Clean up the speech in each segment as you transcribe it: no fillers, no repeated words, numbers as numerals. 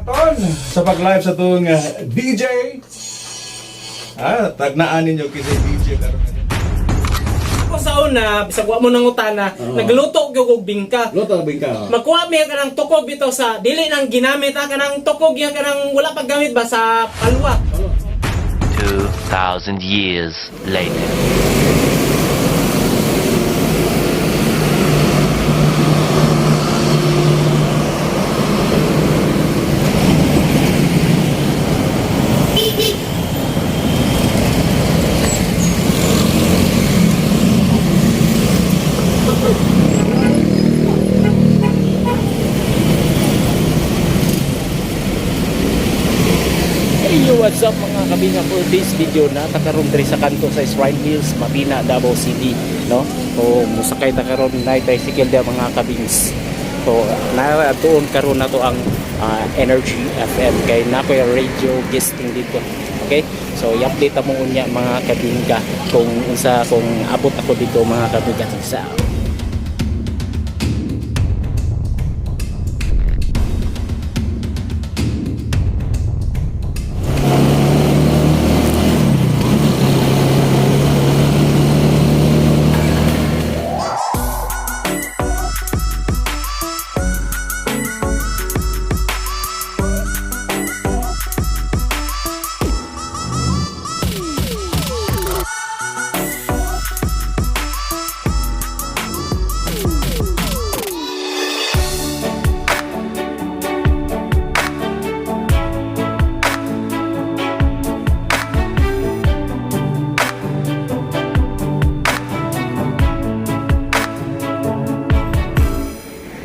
Ton, sa pag-live sa itong DJ. Tagnaan ninyo kasi DJ karon nga. Ako sa una, bisag wa mo nang utana, nagluto gyud og bingka. Luto bingka. Magkuha mi ka ng tukog bitaw sa dili nang ginamit ka ng tukog ya ka nang wala paggamit ba sa palwa. 2,000 years later. Hey, what's up mga kabinga, for this video na takaroon diri sa kanto sa Shrine Hills, Mabina, Davao City, no? So musakay ta karon na tricycle dia mga kabings. So naatuon karon na to ang Energy FM kay nakoy radio guesting dito. Okay? So i-update mo unya mga kabinga kung unsa kung abot ako dito mga kabinga sa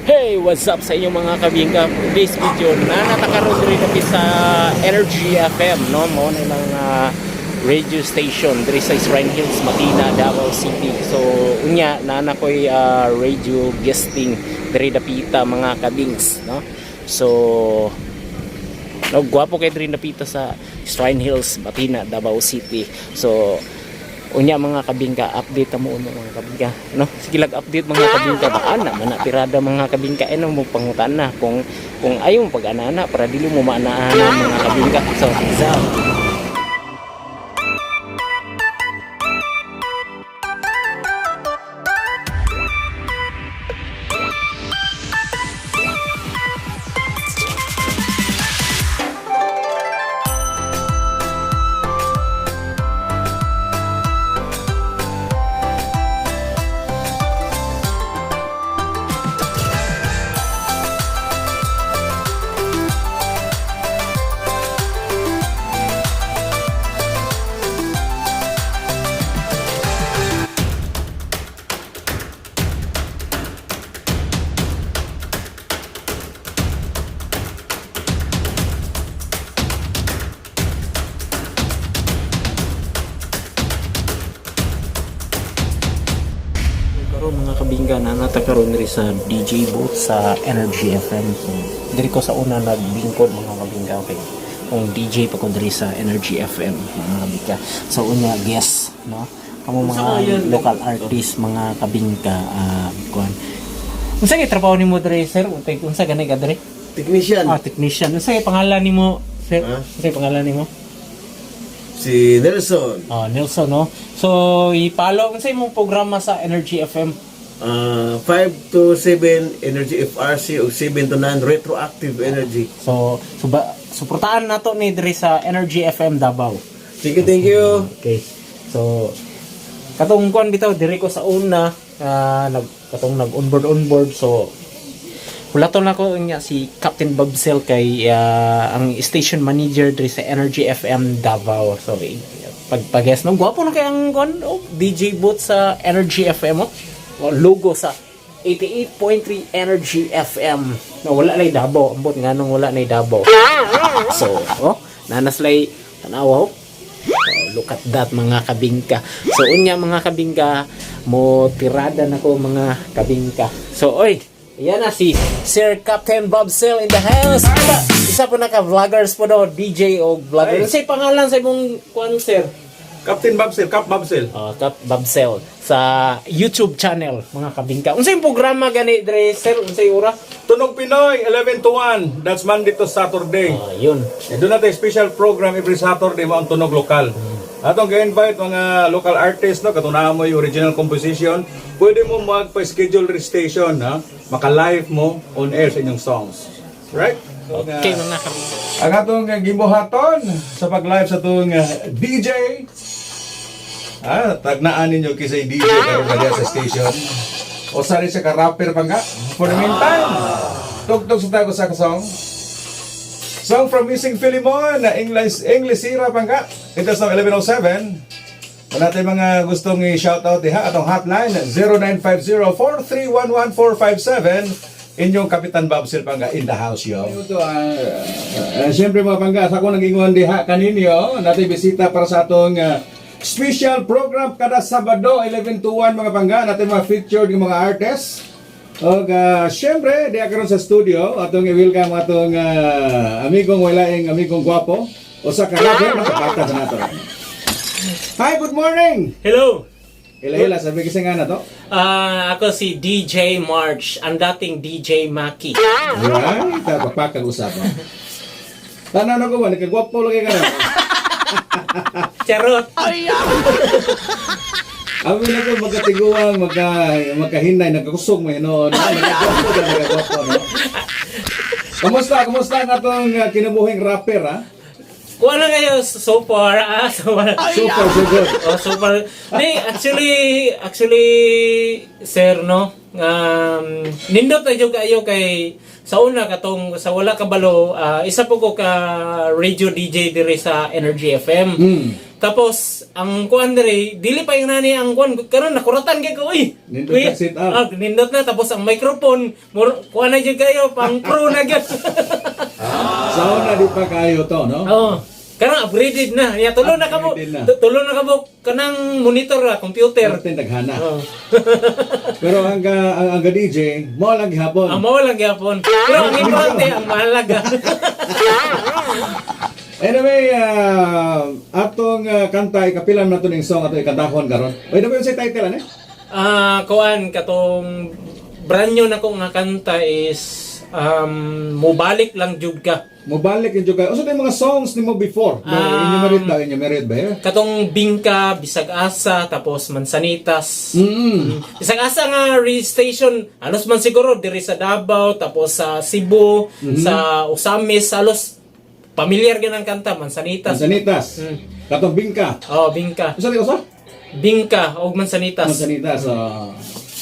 Hey, what's up sa inyo mga kabingka? This video na natakaroon rin kami sa Energy FM, no? Mo na lang radio station diri sa Shrine Hills, Mabina, Davao City. So unya na ko'y radio guesting diri dapita mga kabings, no? So gwapo kay diri dapita sa Shrine Hills, Mabina, Davao City. So unya mga kabingka, update mo uno mga kabingka, no? Sige lag update mga kabingka, baka na man tirada mga kabingka ano mo pangutana kung ayaw mo pag-anana para dili mo maanaan mga kabingka. So mga kabingga na natakaroon rin sa DJ booth sa Energy FM. So, diri ko sa una nagbingkod mga kabingga, okay? Kung DJ pa ko diri sa Energy FM mga kabingga. So unya guest, no? Kamo mga local artist mga kabingga kuan. Unsa kay trabaho nimo diri sir? Unsa ganay ka diri? Technician. Technician. Unsa kay pangalan nimo sir? Unsa kay pangalan nimo? Si Nelson. Nelson, no? So, i-follow kung sa imong programa sa Energy FM. 5 to 7 Energy FRC o 7 to 9 Retroactive Energy. So suportahan nato ni diri sa Energy FM Davao. Sige, thank you. Okay. So, katong kuan bitaw diri ko sa una nag-onboard. So, hulaton na ko niya si Captain Babsel kay ang station manager diri sa Energy FM Davao. So, pagpages no gwapo na kay ang DJ booth sa Energy FM logo sa 88.3 Energy FM. No, wala lay Davao, ambot nganong wala nay Davao. So, nanaslay tanaw. Look at that mga kabingka. So unya mga kabingka, mo tirada na ko mga kabingka. So oy, yan na si Sir Captain Babsel in the house. Isa po naka-vloggers po daw, DJ o vlogger. Ano say pangalan sa imong kuan sir? Captain Babsel, Cap Babsel. Cap Babsel. sa YouTube channel mga kabingka. Unsay programa gani dre sir? Unsay ora? Tunog Pinoy, 11 to 1. That's Monday to Saturday. Yun. Doon natin special program every Saturday mo ang tunog lokal. Atong ga-invite mga local artists, no, katunahan mo yung original composition. Pwede mo magpa-schedule station, ha? Maka-live mo on air sa inyong songs. Right? Okay mga kabingka. Ang atong gibuhaton sa pag-live sa itong DJ. Tagnaan ninyo kisay DJ karon sa station. O sari siya ka-rapper pa nga. For the meantime, tugtog sa tago sa song. Song from Missing Philemon, English Sira pa nga. Ito sa 1107. Kung natin mga gustong i-shoutout diha, atong hotline 0950-4311-457. Inyong Kapitan Babsel Pangga in the house, yo. Siyempre mga Pangga, sa akong nag-ingon diha kaninyo, natin bisita para sa atong special program kada Sabado, 11 to 1 mga Pangga, natin mga featured ng mga artists. O siyempre, diha karon sa studio, atong i-welcome atong amigong walaing, amigong gwapo. O sa karagay, nakapata sa nato. Hi, good morning! Hello. Ila-ila, sabi kasi nga na to. Ako si DJ March, ang dating DJ Maki. Right, papakag-usapan. Tanaw na ko ba, nagkagwapo lagi ka na. Charot. Amin na ko magkatiguang, magkahinay, nagkakusog mo yun, no? Nagkagwapo ka, nagkagwapo, no? Kamusta ang atong kinabuhing rapper, ha? Kuha na kayo so far. So Super, so good. so far. Actually, sir, no? Nindot na yung kayo kay sa una katong sa wala kabalo, isa po ko ka radio DJ dire sa Energy FM. Tapos ang kuan dire, dili pa yung nani ang kuan karon nakuratan kay ko uy. Nindot na sit up. Nindot na tapos ang microphone, kuan na jud kayo pang pro na gyud. Sauna di pa kayo to, no? Oo. Karang upgraded na. Ya tulo na kamo. Upgraded na. Tulo na kamo kanang monitor computer. Pero naghana. Oo. Pero ang DJ, mo lang gihapon. Ang mao lang gyapon. Pero ang importante ang mahalaga. Anyway, atong kanta, ikapilan na ito ng song ato ikantahon karon. Pwede ba yung sa title, ano? Kuan katong brand new na ko nga kanta is Mubalik lang jud ka. Mubalik yung juga. O so yung mga songs ni mo before? Inyo merit ba? Katong Bingka, Bisag Asa, tapos Mansanitas. Bisag Asa nga station, halos man siguro diri sa Davao, tapos sa Cebu, sa Osamis, halos pamilyar gyud ang kanta Mansanitas. Mansanitas. Katong Bingka. Oh, Bingka. Usa di usa? Bingka og Mansanitas. Mansanitas.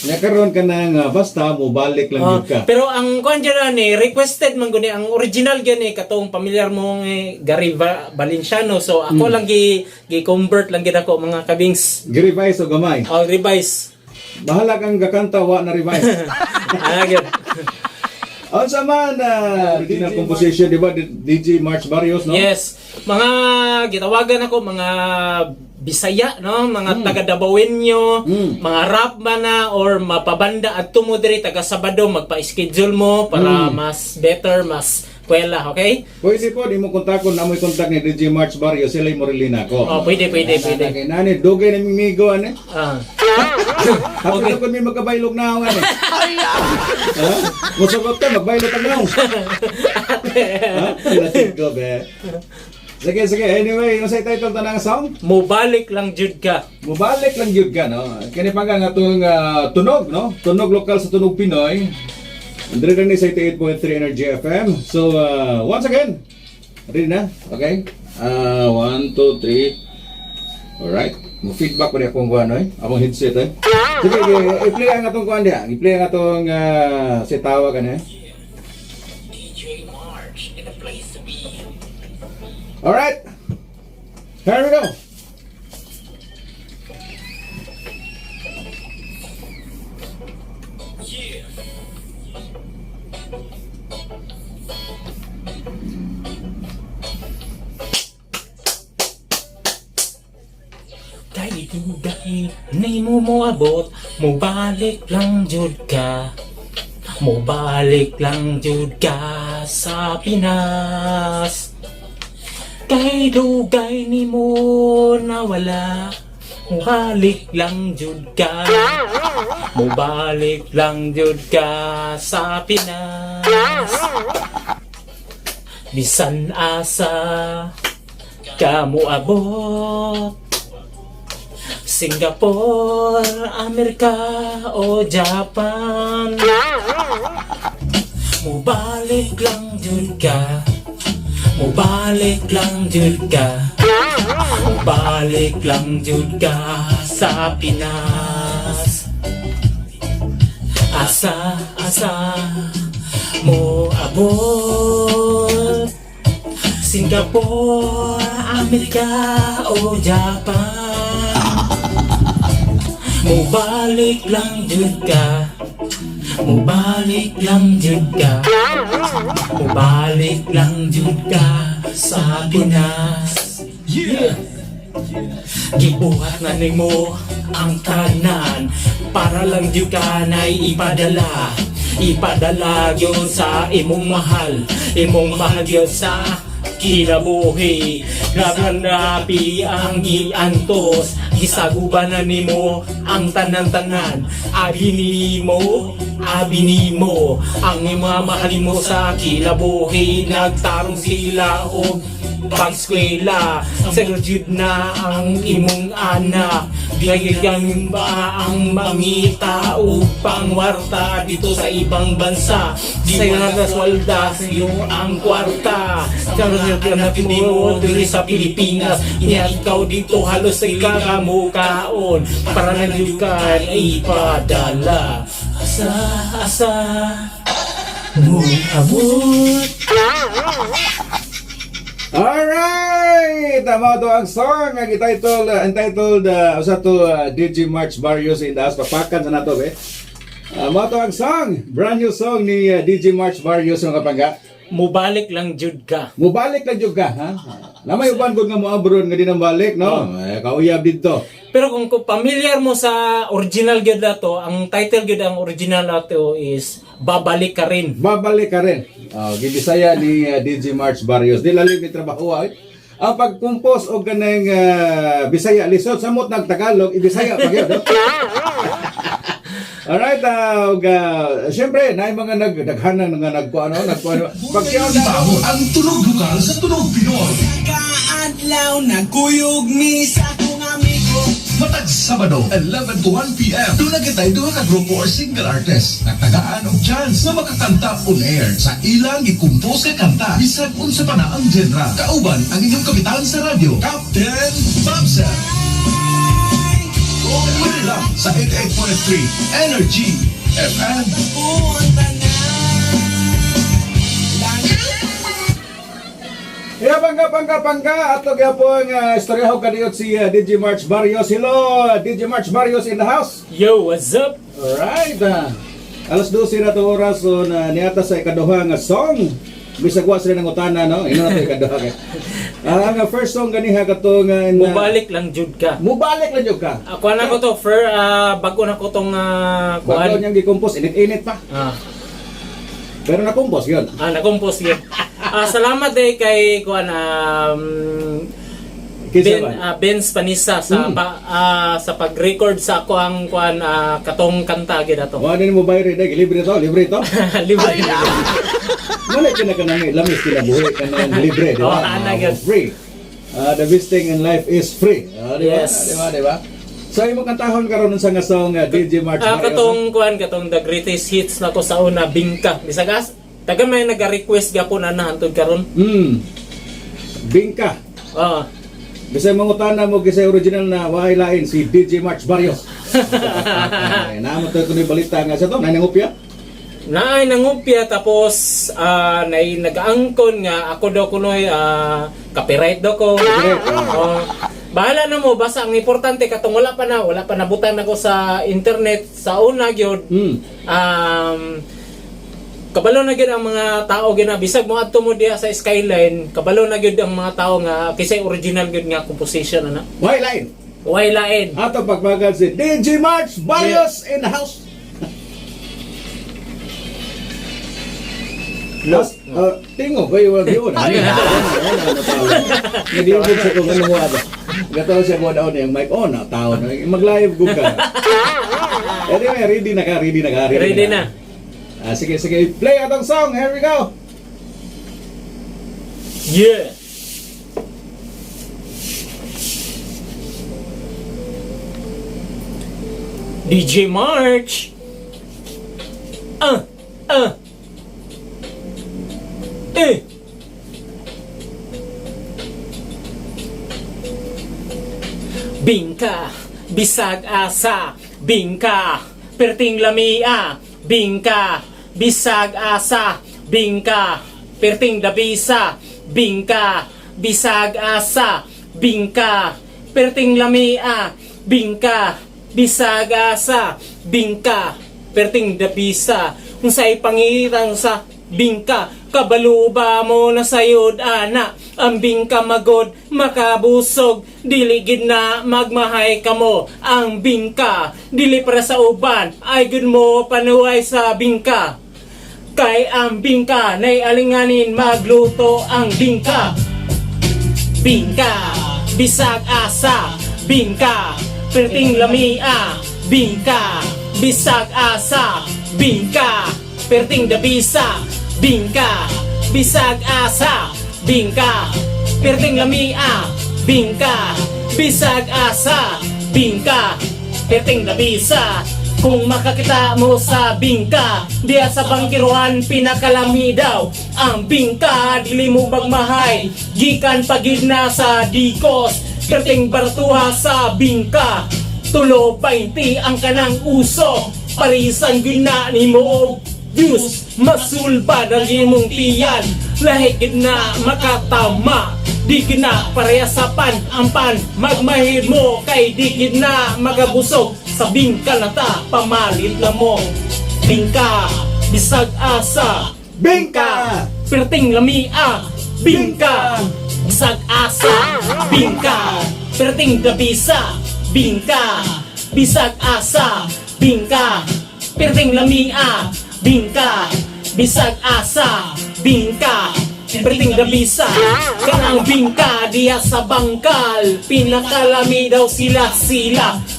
Nakaroon ka ng basta mubalik lang yun ka. Pero ang kuan dyan ni requested man guni ang original gani katong pamilyar mo Gary Valenciano, so ako lang gi-convert lang gid ako mga kabings. Gi-revise o gamay? Oh, revise. Bahala kang gakanta wa na revise. Gyud. On sa man original composition, di ba? DJ March Barrios, no? Yes. Mga gitawagan ako mga Bisaya, no? Mga taga Dabawenyo, mga rap man na or mapabanda at tumo diri taga Sabado magpa-schedule mo para mas better, mas kwela, okay? Pwede po, di mo kontakon, namoy kontak ni DJ March Barrios, sila imorelina ko. Oh, pwede. Kay nani, dugay na mimigo, ano? Tapos Okay. na kung may magkabaylog na ako, ano? Ha? Musugot ka, magbaylog ka na ako. Ha? Latig ko, be. Sige. Anyway, ano sa title ta ng song? Mubalik lang jud ka. Mubalik lang yun ka, no? Kani pa nga itong tunog, no? Tunog lokal sa Tunog Pinoy. Andri lang ni sa 88.3 Energy FM. So, once again, ready na? Okay? 1, 2, 3. Alright. Mo-feedback pa rin akong kuhan, eh? Akong headset, eh? Sige, i-play ang atong kuhan diya. I-play ang atong sitawa ka na, eh? DJ March in a place to be. Alright. Here we go. Dahil ni mo moabot, mubalik lang jud ka. Mubalik lang jud ka sa Pinas. Kay dugay ni mo nawala, Mubalik lang jud ka. Mubalik lang jud ka sa Pinas. Bisan asa ka moabot. Singapore, Amerika o Japan. Mubalik lang jud ka. Mubalik lang jud ka. Mubalik lang jud ka sa Pinas. Asa mo abot. Singapore, Amerika o Japan. Mubalik lang jud ka. Mubalik lang jud ka. Mubalik lang jud ka sa Pinas. Yeah. Gibuhat na nimo ang tanan para lang jud ka na ipadala. Ipadala gyud sa imong mahal. Imong mahal gyud sa kinabuhi. Grabe ang giantos. Gisaguban na nimo ang tanan-tanan. Abi nimo ang imamahalin mo sa kinabuhi. Nagtarong sila o pagskwela. Sagot na ang imong anak. Bigyan ba ang mangita o pangwarta dito sa ibang bansa? Di mo nagaswalda sa iyo ang kwarta. Sagot na mo diri sa Pilipinas. Ikaw dito halos sa kakamukaon. Para nalukan ipadala. Asa mo abot. Alright! Tama to ang song ang entitled usa to DJ March Barrios in the house. Papakan sa nato eh. Tama to ang song, brand new song ni DJ March Barrios mga kapangga. Mubalik lang jud ka. Mubalik lang jud ka, ha? Namay uban gud nga mo abroad nga di nang balik, no? Kauyab dito. Pero kung familiar mo sa original gyud nato, ang title gyud ang original nato is Babalik Ka Rin. Babalik ka rin. Gibisaya ni DJ March Barrios. Di lalim ni trabaho ay. Ang pag-compose o ganang Bisaya lisod samot nag Tagalog, ibisaya pa gyud. Alright, siyempre, na yung mga nagdaghanan nga nagkuano. Pagsiyaw na ang tunog lokal sa tunog Pinoy. Kaadlaw nagkuyog mi sa akong amigo. Matag Sabado, 11 to 1 p.m. Doon na kita'y doon ka grupo or single artist. Nagtagaan og chance na makakanta on air sa ilang ikumpos ka kanta. Bisag unsa pa na ang genre. Kauban ang inyong kapitan sa radyo, Captain Babsa. Pwede lang sa 88.3 Energy FM. Buwan tanan. Yeah, pangga. Ato gyapon istoryaho kadiyot si DJ March Barrios. Hello, DJ March Barrios in the house. Yo, what's up? Alright. Alas 12 na to oras so niata sa ikaduha nga song. Bisag wa sila ng utana, no? Ino na to ikaduha kay. Ang first song ganiha katong Mubalik lang jud ka. Mubalik lang jud ka. Ako na ko to, bago na ko tong Bago kuan. niyang gi-compose, init-init pa. Pero na-compose yun. Na-compose yun. Salamat kay kuan Benz Panisa sa sa pag-record sa ako ang kuan katong kanta gid ato. Wa din mo bayre dai, libre to. Libre. Wala ka na kanang lamis kinabuhi kanang libre, di ba? Ana gyud. Free. The best thing in life is free. Di ba? Yes. Di ba? So imo kantahon karon sa nga song DJ March Barrios. Katong the greatest hits na ko sa una Bingka. Bisagas taga may nag-request gyapon na hantod karon. Bingka. Bisay mangutana mo kisay original na wahay lain si DJ March Barrios. Namo to kuno balita nga sa to, nanangupya. Naay nangupya tapos nag-angkon nga ako daw kunoy copyright daw ko. Bahala na mo basta ang importante katong wala pa nabutan ako sa internet sa una gyud. Kabalo na gyud ang mga tao gina bisag mo adto mo diha sa Skyline, kabalo na gyud ang mga tao nga kisay original gyud nga composition ana. Wahay lain. Way lain. Ato pagbagal si DJ March Barrios in the house. Tingo kayo wag yun. Hindi ko sa kung ano mo Gato siya mo daw yung mic on, tao na. Mag-live ko ka. Anyway, ready na ka. Ready na. Sige, play atong song. Here we go. Yeah. DJ March. Eh. Bingka, bisag asa, bingka, perting lamia, bingka, bisag asa, bingka, perting dabisa, bingka, bisag asa, bingka, perting lamia, bingka, bisag asa, bingka, perting dabisa, unsay pangitang sa bingka, kabalo ba mo na sayod ana, ang bingka magod makabusog, dili gid na magmahay kamo, ang bingka dili para sa uban, ay gud mo panuway sa bingka. Kay ang bingka nay alinganin magluto ang bingka. Bingka, bisag asa, bingka, perting lamia, bingka, bisag asa, bingka, perting dabisa, bingka, bisag asa, bingka, perting lamia, bingka, bisag asa, bingka, perting dabisa. Kung makakita mo sa bingka, diya sa bangkiruan pinakalami daw. Ang bingka, dili mo magmahay, gikan pagid na sa dikos, perting bartuha sa bingka. Tulo 20 ang kanang uso, parisan gina ni mo views, masulba ng imong tiyan, lahig na makatama, di gina parehasapan ang pan, magmahid mo kay di gina magabusog, sa bingka na ta, pamalit na mo. Bingka, bisag asa, Bingka! perting lamia, bingka, bisag asa, bingka, perting dabisa, bingka, bisag asa, bingka, perting lamia, bingka, bisag asa, bingka, perting dabisa. Kanang bingka diya sa bangkal, pinakalami daw sila.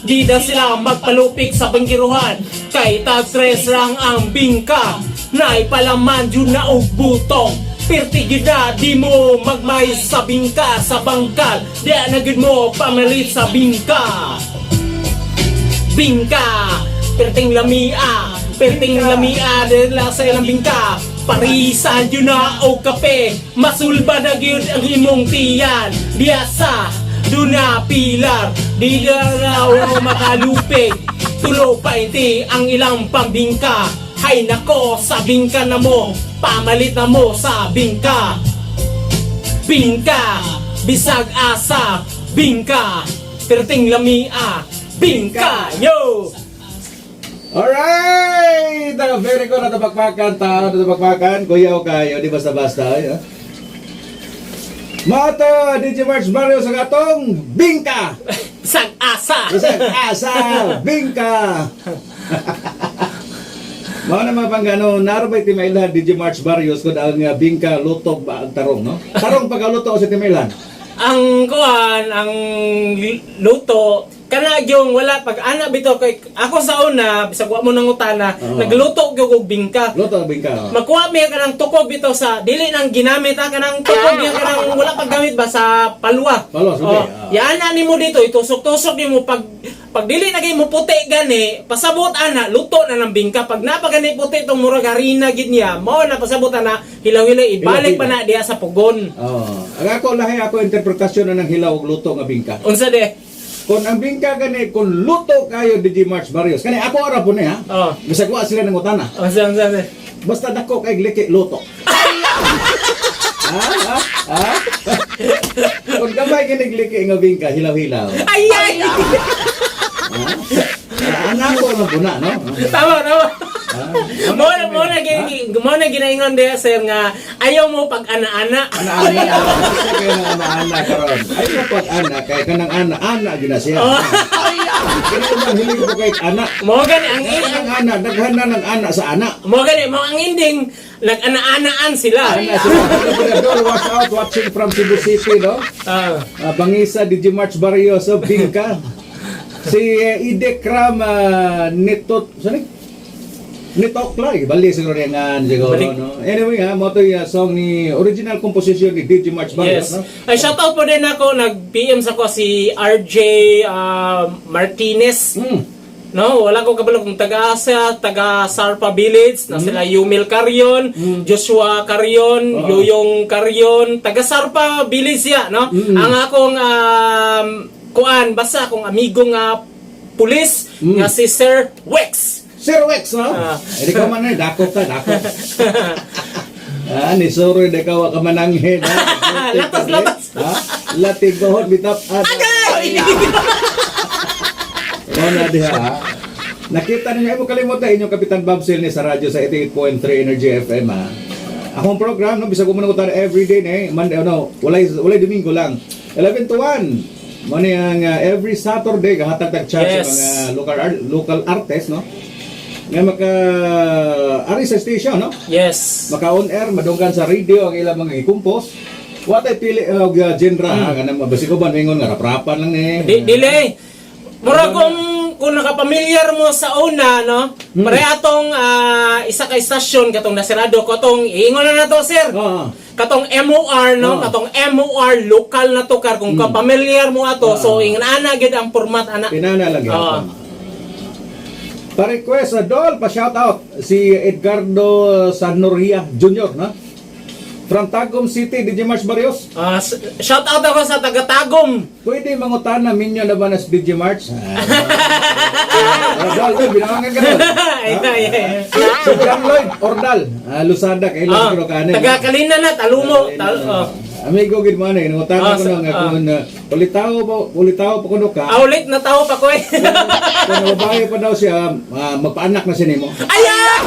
Di daw sila magpalupik sa bangkiruhan, kay tag tres lang ang bingka. Naipalaman yun na og butong, pertigid na di mo magmay sa bingka sa bangkal, diya na gid mo pamalit sa bingka. Bingka, perting lamia, perting lamia dila sa ilang bingka. Parisan yun na o kape, masulba na gyud ang imong tiyan. Biyasa, doon na pilar, di na raw makalupig. Tulo 20 ang ilang pambingka. Hay nako, sa bingka na mo, pamalit na mo sa bingka. Bingka, bisag asa, bingka, perting lamia, bingka, yo! Alright! Very good. Natapakpakan tao. Natapakpakan. Kuya o kayo. Di basta-basta. Ay, Mato, DJ March Mario sa gatong Bingka! Bisag asa! Bisag asa! Bingka! Mga naman pang gano'n, narabay Timailan, DJ March Barrios, kung ang Bingka lutog ba ang tarong, no? Tarong pagkaluto sa Timailan. Ang kuan, ang luto, kana yung wala pag ana bito kay ako sa una bisag wa mo nang utana, nagluto gyud og bingka. Luto ang Bingka. Magkuha mi kanang tukog bito sa dili nang ginamit ha kanang tukog niya kanang wala paggamit ba sa palwa. Palwa, sige. Yan ani mo dito itusok-tusok nimo pag dili na kay mo puti gani, pasabot ana luto na ng bingka. Pag napagani puti tong murag harina gid niya, mao na pasabot ana hilaw-hilaw ibalik pa na diha sa pugon. Ang ako lahi ako interpretasyon na ng hilaw og luto nga Bingka. Unsa de? Kung ang Bingka gani, kung luto kayo DJ March Barrios, kani ako ara po niya, Oh. bisag wa sila ng utana. Unsa de? Basta dako kay liki luto. Kung gamay kinigliki nga Bingka, hilaw-hilaw. Ay ay. Ang ako na po na, no? Tama. Mo na ginaingon diya sir nga ayaw mo pag ana-ana. Ana-ana, kasi kayo ng ana-ana karon. Ay na pag ana, kay kanang ana-ana gina siya. Kaya naman hilig ko kay ana. Mo gani ang Kanang ana, daghan na ng ana sa ana. mo ang ending nag-ana-anaan sila. Dol, watch out, watching from Cebu City, no? Bangisa, Digimarch Barrio, so Bingka. Si Idekram Nitot, saan Nitoklay, bali siguro yung siguro, Balik. no? Anyway, mo to yung song ni, original composition ni Digimarch Barrio, Yes. no? Ay, shoutout po din ako, nag-PM sa ko si RJ Martinez. No, wala ko kabalo kung taga-Asa, taga-Sarpa Village, na sila Yumil Carion, Joshua Carion, Yoyong Carion, taga-Sarpa Village ya, no? Ang akong basta akong amigo nga pulis nga si Sir Wex. Sir Wex, no? Hindi ka man dakop ka. Ni Soroy, di ka ka mananghin, ha? Latas. Ha? Latigohon, bitap, Agay! na diha, ha? Nakita niyo, mo kalimutan inyong Kapitan Babsil ni sa radyo sa 88.3 Energy FM, ha? Akong program, no, bisa ko muna kutan everyday, Monday, walay Domingo lang. 11 to 1. Muna yung every Saturday, kahatag-tag chat Yes. sa mga local artists, no? Nga ari sa station, no? Yes. Maka on air, madunggan sa radio ang ilang mga ikumpos. Watay pili og genre, ha? Ganang mabasi ko ba ningon nga raprapan lang ni. Dili. Mura kung nakapamilyar mo sa una, no? Pare atong isa ka istasyon katong nasirado katong ingon na to, sir. Oo. Katong MOR, no? Katong MOR local na to kar kung kapamilyar mo ato, so ingana gid ang format ana. Pinana lang Oo. yan. Pa-request, Dol, pa-shoutout si Edgardo Sanoria Jr., no? From Tagum City, DJ March Barrios. Shout out ako sa taga-Tagum. Pwede mangutan na minyo na ba na si DJ March? Dol, binawangan ka doon. Si John Lloyd Ordal, Lusada, kay Lord Kanin. Taga-Kalina na, Talumo. Amigo gid man nangutan ko nga kung ulitaw pa kuno ka. Ulit na tao pa ko eh. Kung babae pa daw siya, magpaanak na siya nimo. Ayan!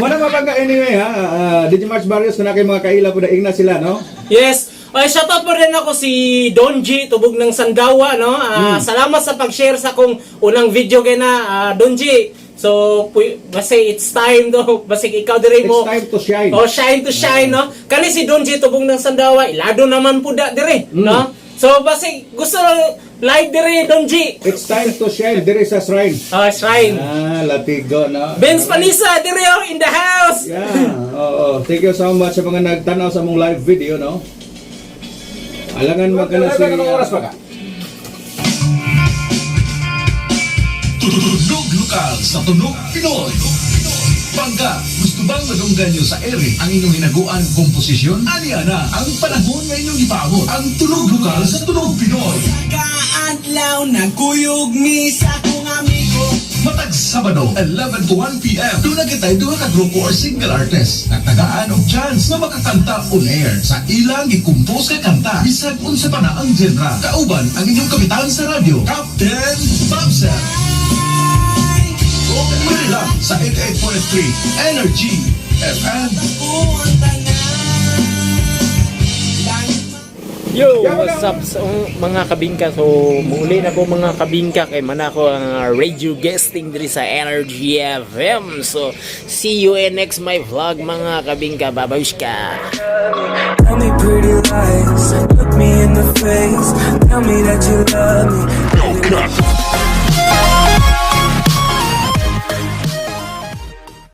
Muna mapangga anyway, ha. DJ March Barrios, kung na kayo mga kaila po na ingna sila, no? Yes. Ay, shoutout po rin ako si Donji, tubog ng Sandawa, no? Salamat sa pag-share sa akong unang video kay na, Donji. So, basi it's time do. Basi ikaw dire mo. It's time to shine. Oh, shine to shine, no? Kani si Donji tubog ng Sandawa, ilado naman po da dire, no? So, basi gusto live dire Donji. It's time to shine. There is a shrine. Shrine. Latigo, no? Benz Panisa dire in the house. Yeah. Oo. Thank you so much sa mga nagtanaw sa mong live video, no? Alangan magkana si... oras pa ka? Tunog lokal sa tunog Pinoy. Bangga, gusto bang madunggan nyo sa ere ang inyong hinaguan komposisyon? Aniya na ang panahon na inyong ipaabot. Ang tunog lokal sa tunog Pinoy. Kaadlaw nagkuyog mi sa kong amigo. Matag Sabado, 11 to 1 p.m. Doon na kita'y duha ka grupo or single artist. Nagtagaan og chance na makakanta on air sa ilang ikumpos ka kanta. Bisag unsa pa na ang genre. Kauban ang inyong kapitan sa radyo, Captain Babsel. Pwede lang sa 88.3 Energy FM. Buong tanan. Yo, what's up sa mga kabingka? So, muli na ko mga kabingka kay man ako ang radio guesting diri sa Energy FM. So, see you in next my vlog mga kabingka. Babawiska. Tell me pretty lies, look me in the face, tell me that you love me.